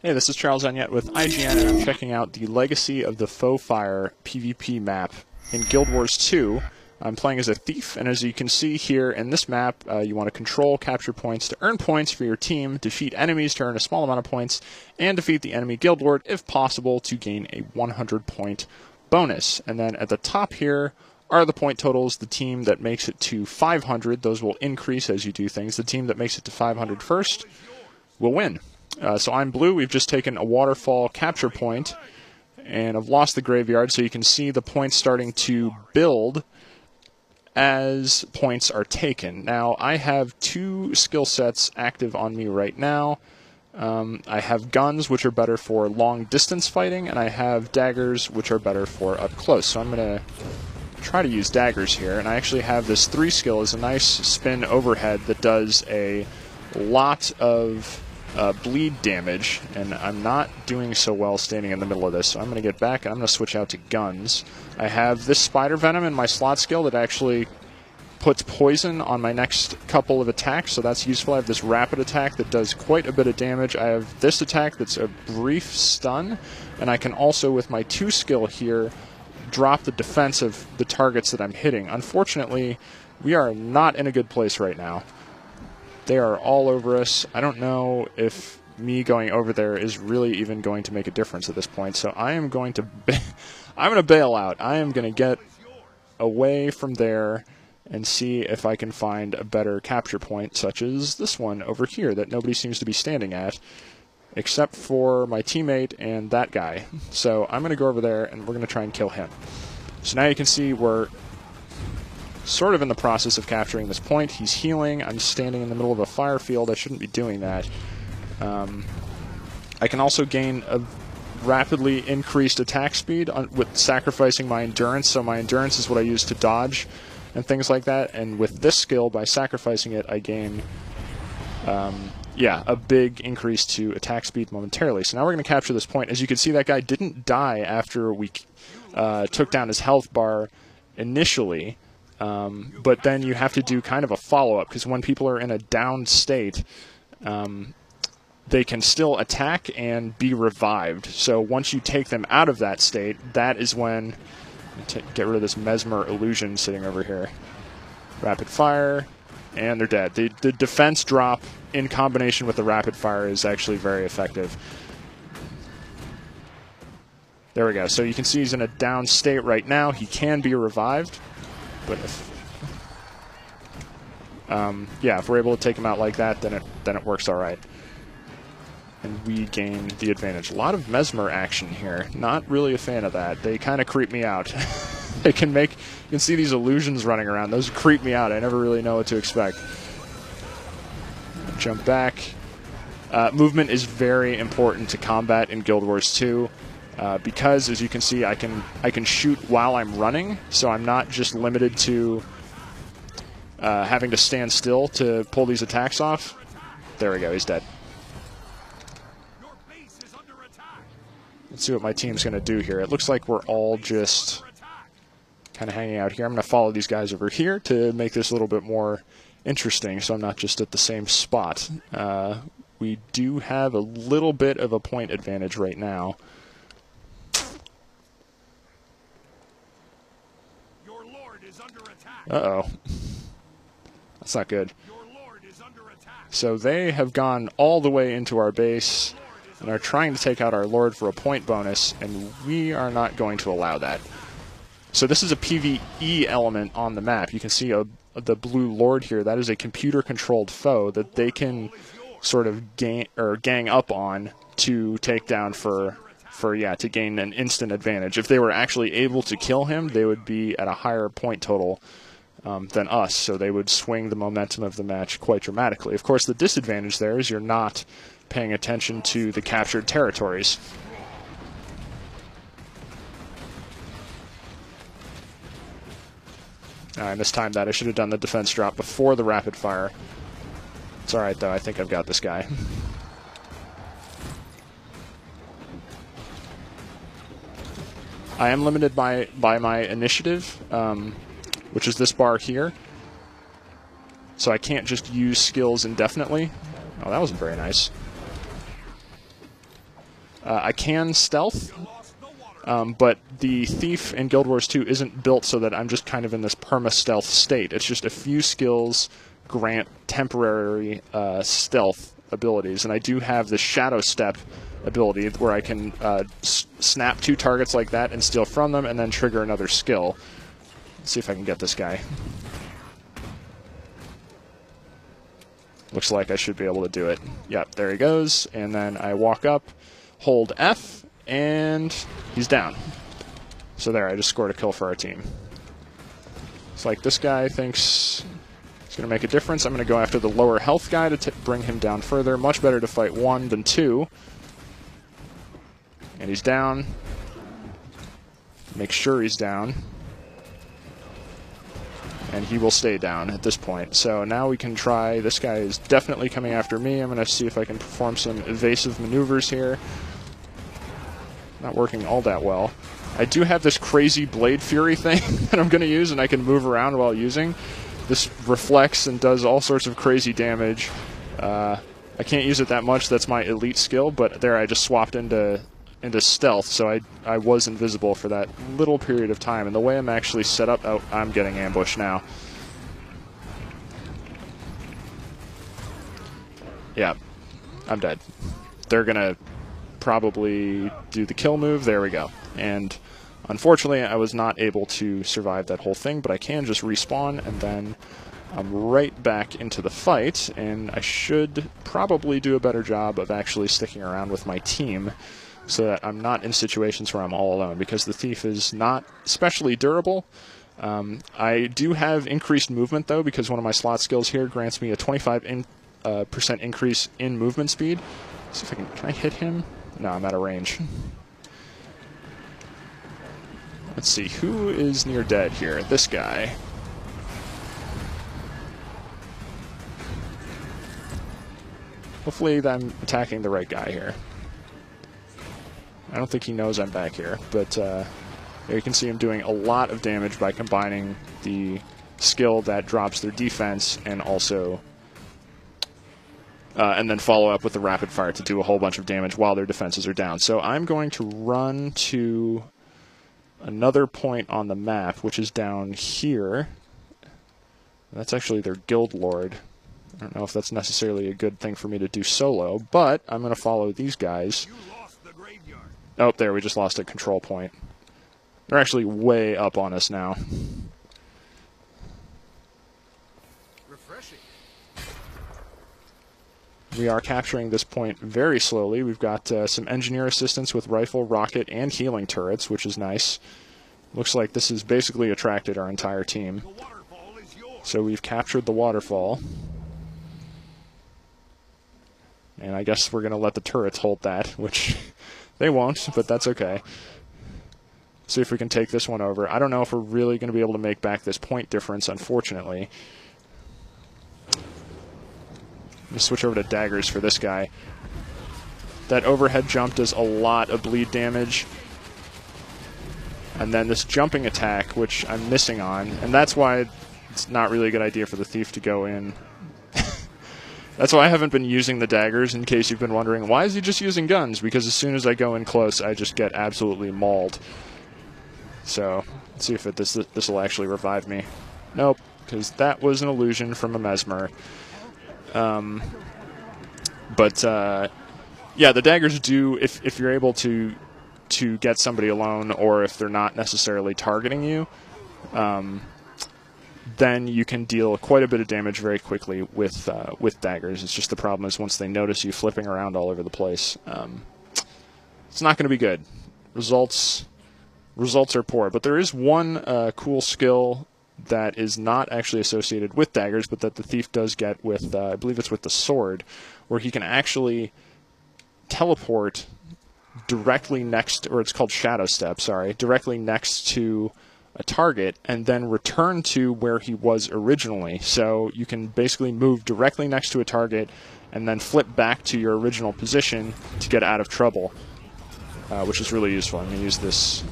Hey, this is Charles Onyett with IGN, and I'm checking out the Legacy of the Foefire PvP map in Guild Wars 2. I'm playing as a thief, and as you can see here in this map, you want to control capture points to earn points for your team, defeat enemies to earn a small amount of points, and defeat the enemy guild lord, if possible, to gain a 100-point bonus. And then at the top here are the point totals. The team that makes it to 500, those will increase as you do things. The team that makes it to 500 first will win. So I'm blue. We've just taken a waterfall capture point, and I've lost the graveyard, so you can see the points starting to build as points are taken. Now, I have two skill sets active on me right now. I have guns, which are better for long-distance fighting, and I have daggers, which are better for up close. So I'm going to try to use daggers here, and I actually have this 3 skill as a nice spin overhead that does a lot of bleed damage, and I'm not doing so well standing in the middle of this, so I'm going to get back and I'm going to switch out to guns. I have this spider venom in my slot skill that actually puts poison on my next couple of attacks, so that's useful. I have this rapid attack that does quite a bit of damage. I have this attack that's a brief stun, and I can also, with my 2 skill here, drop the defense of the targets that I'm hitting. Unfortunately, we are not in a good place right now. They are all over us. I don't know if me going over there is really even going to make a difference at this point, so I am going to I'm going to bail out. I am going to get away from there and see if I can find a better capture point, such as this one over here that nobody seems to be standing at, except for my teammate and that guy. So I'm going to go over there, and we're going to try and kill him. So now you can see we're sort of in the process of capturing this point. He's healing. I'm standing in the middle of a fire field. I shouldn't be doing that. I can also gain a rapidly increased attack speed with sacrificing my endurance. So my endurance is what I use to dodge and things like that. And with this skill, by sacrificing it, I gain a big increase to attack speed momentarily. So now we're going to capture this point. As you can see, that guy didn't die after we took down his health bar initially. But then you have to do kind of a follow-up, because when people are in a down state, they can still attack and be revived. So once you take them out of that state, that is when... get rid of this mesmer illusion sitting over here. Rapid fire, and they're dead. The defense drop in combination with the rapid fire is actually very effective. There we go. So you can see he's in a down state right now. He can be revived. But if we're able to take him out like that, then it works all right, and we gain the advantage. A lot of mesmer action here. Not really a fan of that. They kind of creep me out. You can see these illusions running around. Those creep me out. I never really know what to expect. Jump back. Movement is very important to combat in Guild Wars 2. Because, as you can see, I can shoot while I'm running, so I'm not just limited to having to stand still to pull these attacks off. There we go, he's dead. Let's see what my team's going to do here. It looks like we're all just kind of hanging out here. I'm going to follow these guys over here to make this a little bit more interesting, so I'm not just at the same spot. We do have a little bit of a point advantage right now. Uh-oh. That's not good. So they have gone all the way into our base and are trying to take out our lord for a point bonus, and we are not going to allow that. So this is a PvE element on the map. You can see the blue lord here. That is a computer-controlled foe that they can sort of gang up on to take down to gain an instant advantage. If they were actually able to kill him, they would be at a higher point total than us, so they would swing the momentum of the match quite dramatically. Of course, the disadvantage there is you're not paying attention to the captured territories. I mistimed that. I should have done the defense drop before the rapid fire. It's alright, though. I think I've got this guy. I am limited by my initiative, which is this bar here. So I can't just use skills indefinitely. Oh, that wasn't very nice. I can stealth, but the Thief in Guild Wars 2 isn't built so that I'm just kind of in this perma-stealth state. It's just a few skills grant temporary stealth abilities, and I do have the Shadow Step ability where I can snap 2 targets like that and steal from them and then trigger another skill. Let's see if I can get this guy. Looks like I should be able to do it. Yep, there he goes. And then I walk up, hold F, and he's down. So there, I just scored a kill for our team. It's like this guy thinks it's going to make a difference. I'm going to go after the lower health guy to bring him down further. Much better to fight 1 than 2. And he's down. Make sure he's down. And he will stay down at this point. So now we can try. This guy is definitely coming after me. I'm going to see if I can perform some evasive maneuvers here. Not working all that well. I do have this crazy Blade Fury thing that I'm going to use, and I can move around while using. This reflects and does all sorts of crazy damage. I can't use it that much. That's my elite skill, but there I just swapped into stealth, so I was invisible for that little period of time. And the way I'm actually set up, oh, I'm getting ambushed now. Yeah, I'm dead. They're gonna probably do the kill move. There we go. And unfortunately, I was not able to survive that whole thing, but I can just respawn, and then I'm right back into the fight, and I should probably do a better job of actually sticking around with my team, so that I'm not in situations where I'm all alone, because the Thief is not especially durable. I do have increased movement, though, because one of my slot skills here grants me a 25% increase in movement speed. Let's see if I can I hit him? No, I'm out of range. Let's see, who is near dead here? This guy. Hopefully I'm attacking the right guy here. I don't think he knows I'm back here, but there you can see him doing a lot of damage by combining the skill that drops their defense and also and then follow up with the rapid fire to do a whole bunch of damage while their defenses are down. So I'm going to run to another point on the map, which is down here. That's actually their guild lord. I don't know if that's necessarily a good thing for me to do solo, but I'm going to follow these guys. Oh, there, we just lost a control point. They're actually way up on us now. Refreshing. We are capturing this point very slowly. We've got some engineer assistance with rifle, rocket, and healing turrets, which is nice. Looks like this has basically attracted our entire team. So we've captured the waterfall. And I guess we're going to let the turrets hold that, which they won't, but that's okay. See if we can take this one over. I don't know if we're really going to be able to make back this point difference, unfortunately. Let me switch over to daggers for this guy. That overhead jump does a lot of bleed damage. And then this jumping attack, which I'm missing on, and that's why it's not really a good idea for the Thief to go in. That's why I haven't been using the daggers, in case you've been wondering, why is he just using guns? Because as soon as I go in close, I just get absolutely mauled. So, let's see if this will actually revive me. Nope, because that was an illusion from a mesmer. Yeah, the daggers do, if you're able to get somebody alone, or if they're not necessarily targeting you, then you can deal quite a bit of damage very quickly with daggers. It's just the problem is once they notice you flipping around all over the place, it's not going to be good. Results are poor. But there is one cool skill that is not actually associated with daggers, but that the Thief does get with, I believe it's with the sword, where he can actually teleport directly next, or it's called Shadow Step, sorry, directly next to a target and then return to where he was originally. So you can basically move directly next to a target and then flip back to your original position to get out of trouble, which is really useful. I'm going to use this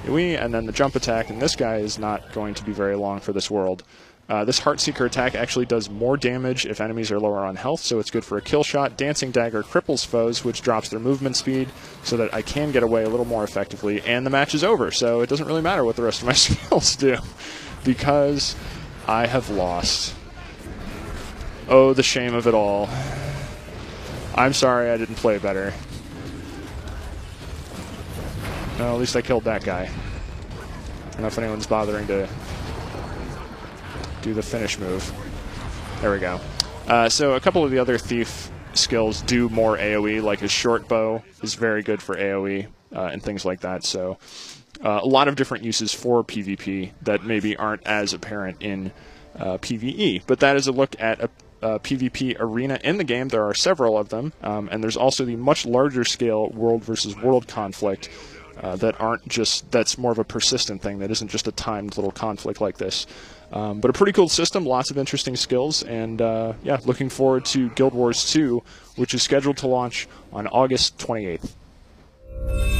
and then the jump attack, and this guy is not going to be very long for this world. This Heartseeker attack actually does more damage if enemies are lower on health, so it's good for a kill shot. Dancing Dagger cripples foes, which drops their movement speed, so that I can get away a little more effectively, and the match is over, so it doesn't really matter what the rest of my skills do, because I have lost. Oh, the shame of it all. I'm sorry I didn't play better. Well, at least I killed that guy. I don't know if anyone's bothering to do the finish move. There we go. So a couple of the other Thief skills do more AoE, like his short bow is very good for AoE and things like that. So a lot of different uses for PvP that maybe aren't as apparent in PvE. But that is a look at a PvP arena in the game. There are several of them, and there's also the much larger scale world versus world conflict that aren't just, that's more of a persistent thing, that isn't just a timed little conflict like this. But a pretty cool system, lots of interesting skills, and yeah, looking forward to Guild Wars 2, which is scheduled to launch on August 28th.